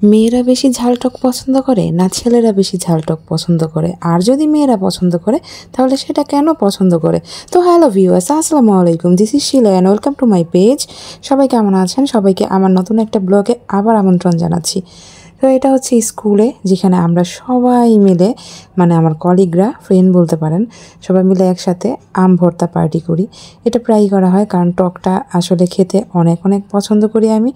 মেয়েরা বেশি ঝালটক পছন্দ করে না ছেলেরা বেশি ঝালটক পছন্দ করে? আর যদি মেয়েরা পছন্দ করে তাহলে সেটা কেন পছন্দ করে? তো হ্যালো ভিউয়ার্স, আসসালামু আলাইকুম, this is Shila and welcome to my page. সবাই কেমন আছেন? সবাইকে আমার নতুন একটা ব্লগে আবার আমন্ত্রণ জানাচ্ছি। তো এটা হচ্ছে স্কুলে, যেখানে আমরা সবাই মিলে, মানে আমার কলিগরা, ফ্রেন্ড বলতে পারেন, সবাই মিলে একসাথে আম ভর্তা পার্টি করি। এটা প্রায়ই করা হয়, কারণ টকটা আসলে খেতে অনেক অনেক পছন্দ করি আমি।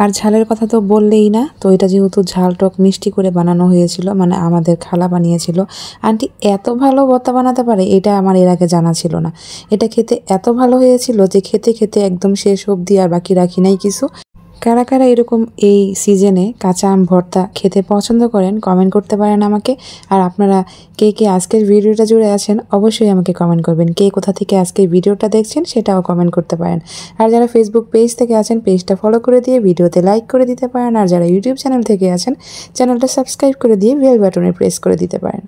আর ঝালের কথা তো বললেই না। তো এটা যেহেতু ঝাল টক মিষ্টি করে বানানো হয়েছিল, মানে আমাদের খালা বানিয়েছিল। আন্টি এত ভালো ভর্তা বানাতে পারে, এটা আমার এর আগে জানা ছিল না। এটা খেতে এত ভালো হয়েছিল যে খেতে খেতে একদম শেষ অবধি আর বাকি রাখি নাই কিছু। কারা কারা এরকম এই সিজনে কাঁচা আম ভর্তা খেতে পছন্দ করেন কমেন্ট করতে পারেন আমাকে। আর আপনারা কে কে আজকের ভিডিওটা জুড়ে আছেন অবশ্যই আমাকে কমেন্ট করবেন। কে কোথা থেকে আজকের ভিডিওটা দেখছেন সেটাও কমেন্ট করতে পারেন। আর যারা ফেসবুক পেজ থেকে আছেন পেজটা ফলো করে দিয়ে ভিডিওতে লাইক করে দিতে পারেন। আর যারা ইউটিউব চ্যানেল থেকে আছেন চ্যানেলটা সাবস্ক্রাইব করে দিয়ে বেল বাটনে প্রেস করে দিতে পারেন।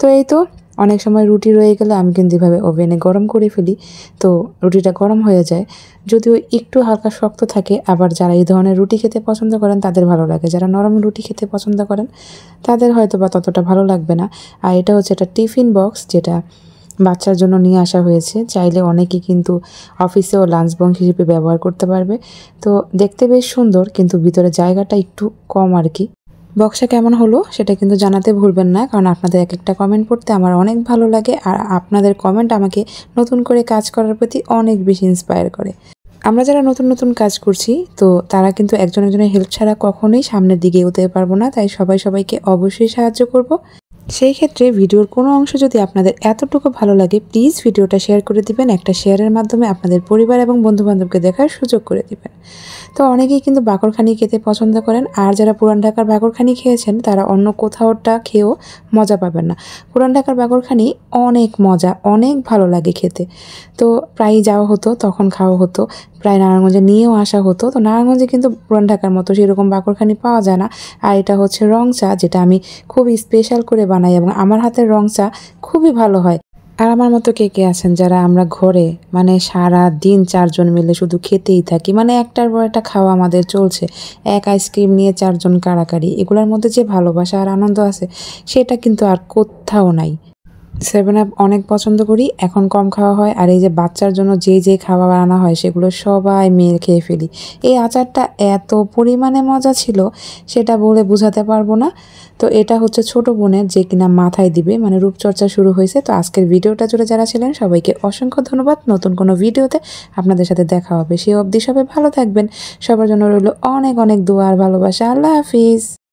তো এই তো, অনেক সময় রুটি রয়ে গেলে আমি কিন্তু এভাবে ওভেনে গরম করে ফেলি, তো রুটিটা গরম হয়ে যায়। যদিও একটু হালকা শক্ত থাকে, আবার যারা এই ধরনের রুটি খেতে পছন্দ করেন তাদের ভালো লাগে। যারা নরম রুটি খেতে পছন্দ করেন তাদের হয়তো বা ততটা ভালো লাগবে না। আর এটা হচ্ছে একটা টিফিন বক্স, যেটা বাচ্চার জন্য নিয়ে আসা হয়েছে। চাইলে অনেকেই কিন্তু অফিসেও লাঞ্চ বক্স হিসেবে ব্যবহার করতে পারবে। তো দেখতে বেশ সুন্দর, কিন্তু ভিতরে জায়গাটা একটু কম আর কি। বক্সটা কেমন হলো সেটা কিন্তু জানাতে ভুলবেন না, কারণ আপনাদের এক একটা কমেন্ট পড়তে আমার অনেক ভালো লাগে। আর আপনাদের কমেন্ট আমাকে নতুন করে কাজ করার প্রতি অনেক বেশি ইন্সপায়ার করে। আমরা যারা নতুন নতুন কাজ করছি, তো তারা কিন্তু একজন একজনের হেল্প ছাড়া কখনোই সামনের দিকে এগোতে পারবো না। তাই সবাই সবাইকে অবশ্যই সাহায্য করব। সেই ক্ষেত্রে ভিডিওর কোনো অংশ যদি আপনাদের এতটুকু ভালো লাগে, প্লিজ ভিডিওটা শেয়ার করে দিবেন। একটা শেয়ারের মাধ্যমে আপনাদের পরিবার এবং বন্ধুবান্ধবকে দেখার সুযোগ করে দিবেন। তো অনেকেই কিন্তু বাকরখানি খেতে পছন্দ করেন। আর যারা পুরান ঢাকার বাকরখানি খেয়েছেন তারা অন্য কোথাওটা খেয়েও মজা পাবেন না। পুরান ঢাকার বাকরখানি অনেক মজা, অনেক ভালো লাগে খেতে। তো প্রায়ই যাওয়া হতো, তখন খাওয়া হতো, প্রায় নারায়ণগঞ্জে নিয়েও আসা হতো। তো নারায়ণগঞ্জে কিন্তু পুরান ঢাকার মতো সেরকম বাকরখানি পাওয়া যায় না। আর এটা হচ্ছে রং চা, যেটা আমি খুবই স্পেশাল করে বানাই এবং আমার হাতের রং চা খুবই ভালো হয়। আর আমার মতো কে কে আছেন যারা আমরা ঘরে মানে সারা দিন 4 জন মিলে শুধু খেতেই থাকি, মানে একটার পর একটা খাওয়া আমাদের চলছে। এক আইসক্রিম নিয়ে 4 জন কাড়াকাড়ি, এগুলোর মধ্যে যে ভালোবাসা আর আনন্দ আছে সেটা কিন্তু আর কোথাও নাই। 7 আপ অনেক পছন্দ করি, এখন কম খাওয়া হয়। আর এই যে বাচ্চার জন্য যে খাবার বানানো হয় সেগুলো সবাই মিলে খেয়ে ফেলি। এই আচারটা এত পরিমাণে মজা ছিল সেটা বলে বোঝাতে পারবো না। তো এটা হচ্ছে ছোট বোনের, যে কিনা মাথায় দিবে, মানে রূপচর্চা শুরু হয়েছে। তো আজকের ভিডিওটা জুড়ে যারা ছিলেন সবাইকে অসংখ্য ধন্যবাদ। নতুন কোনো ভিডিওতে আপনাদের সাথে দেখা হবে। সেই অবধি সবাই ভালো থাকবেন। সবার জন্য রইল অনেক অনেক দোয়া আর ভালোবাসা। আল্লাহ হাফিজ।